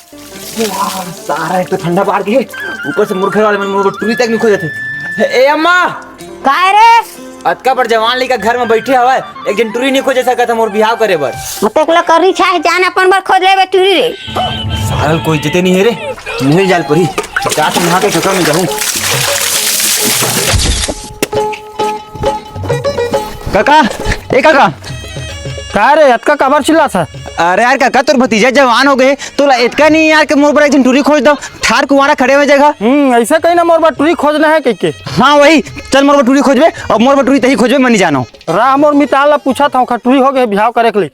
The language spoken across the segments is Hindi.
सारा एक तो ठंडा बाहर के ऊपर से मूर्खे वाले मन टूरी तक नहीं खोजे थे। ए अम्मा काय रे अतका पर जवान लड़का घर में बैठे हवा एक दिन टूरी नहीं खोजे सकत मोर बिहाव करे बर मत करी चाहे जान अपन बर खोज लेबे टूरी रे। साल कोई जते नहीं है रे नहीं जाल परी जा तुम नहा के चक्कर में जाऊं। काका ए काका का रे अतका काबर चिल्ला था? अरे यार काका तोर भतीजा जवान हो गए तो इतका नहीं यार के मोर पर एक दिन टूरी खोज दो थार कुआरा खड़े हुए जगह। ऐसा कहीं ना मोर टूरी खोजना है कह के। हाँ वही चल मोर टूरी खोजबे और मोर टूरी तही खोजबे मैं नहीं जानो। राम और मिताल पूछा था टूरी हो गए बिहाव करे के लिए।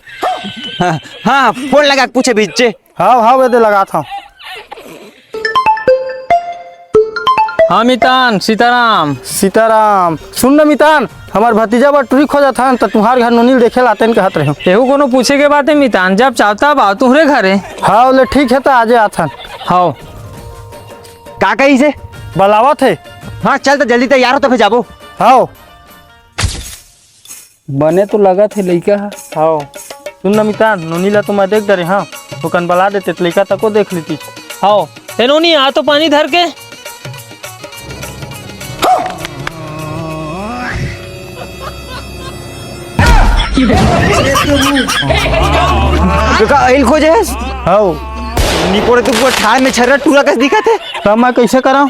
हाँ फोन लगा पूछे बीचे। हाँ हाँ वेदे लगा था। हाँ मितान सीताराम सीताराम सुन न मितान हमार भतीजा बा टूरी खोजा था तो तुम्हार घर नोनील देखे लाते कहत रहे। एहू कोनो पूछे के बात है मितान जब चाहता बा तुहरे घरे। हाँ बोले ठीक है तो आजे आथन। हाँ का कही से बुलावा थे। हाँ चल तो जल्दी तैयार हो तो फिर जाबो। हाँ बने तो लगा थे लड़का। हाँ सुन न मितान नोनीला तो मैं देख डरे। हाँ तो कन बला देते तो लड़का तक को देख लेती। हाँ नोनी आ तो पानी धर के। का आइल खोजे हाँ निकोरे तू पूरा ठाड़ में छर्रा टूरा कस दिखा थे तब मैं कैसे करा?